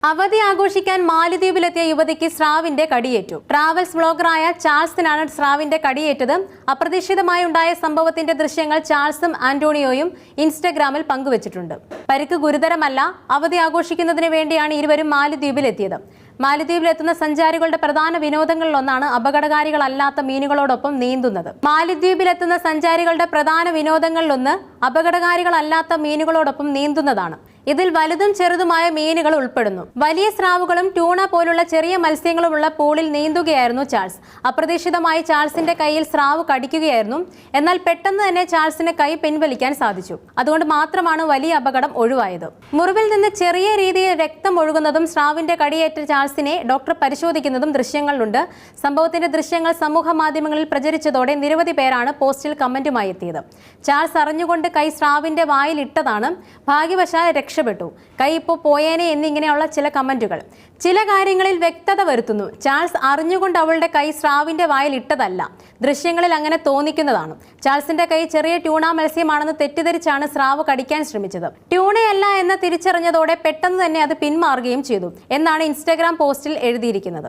അവധി ആഘോഷിക്കാൻ മാലിദ്വീപിലെത്തിയ യുവതിക്ക് സ്രാവിന്റെ കടിയേറ്റു. ട്രാവൽസ് വ്ലോഗറായ ചാൾസിനാണ് സ്രാവിന്റെ കടിയേറ്റത്. അപ്രതീക്ഷിതമായി ഉണ്ടായ സംഭവത്തിന്റെ ദൃശ്യങ്ങൾ ചാൾസും ആന്റോണിയോയും ഇൻസ്റ്റഗ്രാമിൽ പങ്കുവച്ചിട്ടുണ്ട്. പരിക്ക് ഗുരുതരമല്ല. അവധി ആഘോഷിക്കുന്നതിന് വേണ്ടിയാണ് ഇരുവരും മാലിദ്വീപിലെത്തിയത്. മാലിദ്വീപിലെത്തുന്ന സഞ്ചാരികളുടെ പ്രധാന വിനോദങ്ങളിലൊന്നാണ് അപകടകാരികളല്ലാത്ത മീനുകളോടൊപ്പം നീന്തുന്നത്. മാലിദ്വീപിലെത്തുന്ന സഞ്ചാരികളുടെ പ്രധാന വിനോദങ്ങളിലൊന്ന് അപകടകാരികളല്ലാത്ത മീനുകളോടൊപ്പം നീന്തുന്നതാണ്. ഇതിൽ വലുതും ചെറുതുമായ മീനുകൾ ഉൾപ്പെടുന്നു. വലിയ സ്രാവുകളും ട്യൂണ പോലുള്ള ചെറിയ മത്സ്യങ്ങളുമുള്ള പൂളിൽ നീന്തുകയായിരുന്നു ചാൾസ്. അപ്രതീക്ഷിതമായി ചാൾസിന്റെ കൈയിൽ സ്രാവ് കടിക്കുകയായിരുന്നു. എന്നാൽ പെട്ടെന്ന് തന്നെ ചാൾസിന് കൈ പിൻവലിക്കാൻ സാധിച്ചു. അതുകൊണ്ട് മാത്രമാണ് വലിയ അപകടം ഒഴിവായത്. മുറിവിൽ നിന്ന് ചെറിയ രീതിയിൽ രക്തം ഒഴുകുന്നതും സ്രാവിന്റെ കടിയേറ്റ ചാൾസിനെ ഡോക്ടർ പരിശോധിക്കുന്നതും ദൃശ്യങ്ങളിലുണ്ട്. സംഭവത്തിന്റെ ദൃശ്യങ്ങൾ സമൂഹ മാധ്യമങ്ങളിൽ പ്രചരിച്ചതോടെ നിരവധി പേരാണ് പോസ്റ്റിൽ കമന്റുമായി എത്തിയത്. ചാൾസ് അറിഞ്ഞുകൊണ്ട് കൈ സ്രാവിന്റെ വായിൽ ഇട്ടതാണ്. ഭാഗ്യവശാൽ രക്ഷപ്പെട്ടു. കൈ ഇപ്പോൾ പോയേനെ എന്നിങ്ങനെയുള്ള ചില കമന്റുകൾ ചില കാര്യങ്ങളിൽ വ്യക്തത വരുത്തുന്നു. ചാൾസ് അറിഞ്ഞുകൊണ്ട് അവളുടെ കൈ സ്രാവിന്റെ വായിൽ ഇട്ടതല്ല. ദൃശ്യങ്ങളിൽ അങ്ങനെ തോന്നിക്കുന്നതാണ്. ചാൾസിന്റെ കൈ ചെറിയ ട്യൂണ മത്സ്യമാണെന്ന് തെറ്റിദ്ധരിച്ചാണ് സ്രാവ് കടിക്കാൻ ശ്രമിച്ചത്. ട്യൂണയല്ല എന്ന് തിരിച്ചറിഞ്ഞതോടെ പെട്ടെന്ന് തന്നെ അത് പിന്മാറുകയും ചെയ്തു എന്നാണ് ഇൻസ്റ്റഗ്രാം പോസ്റ്റിൽ എഴുതിയിരിക്കുന്നത്.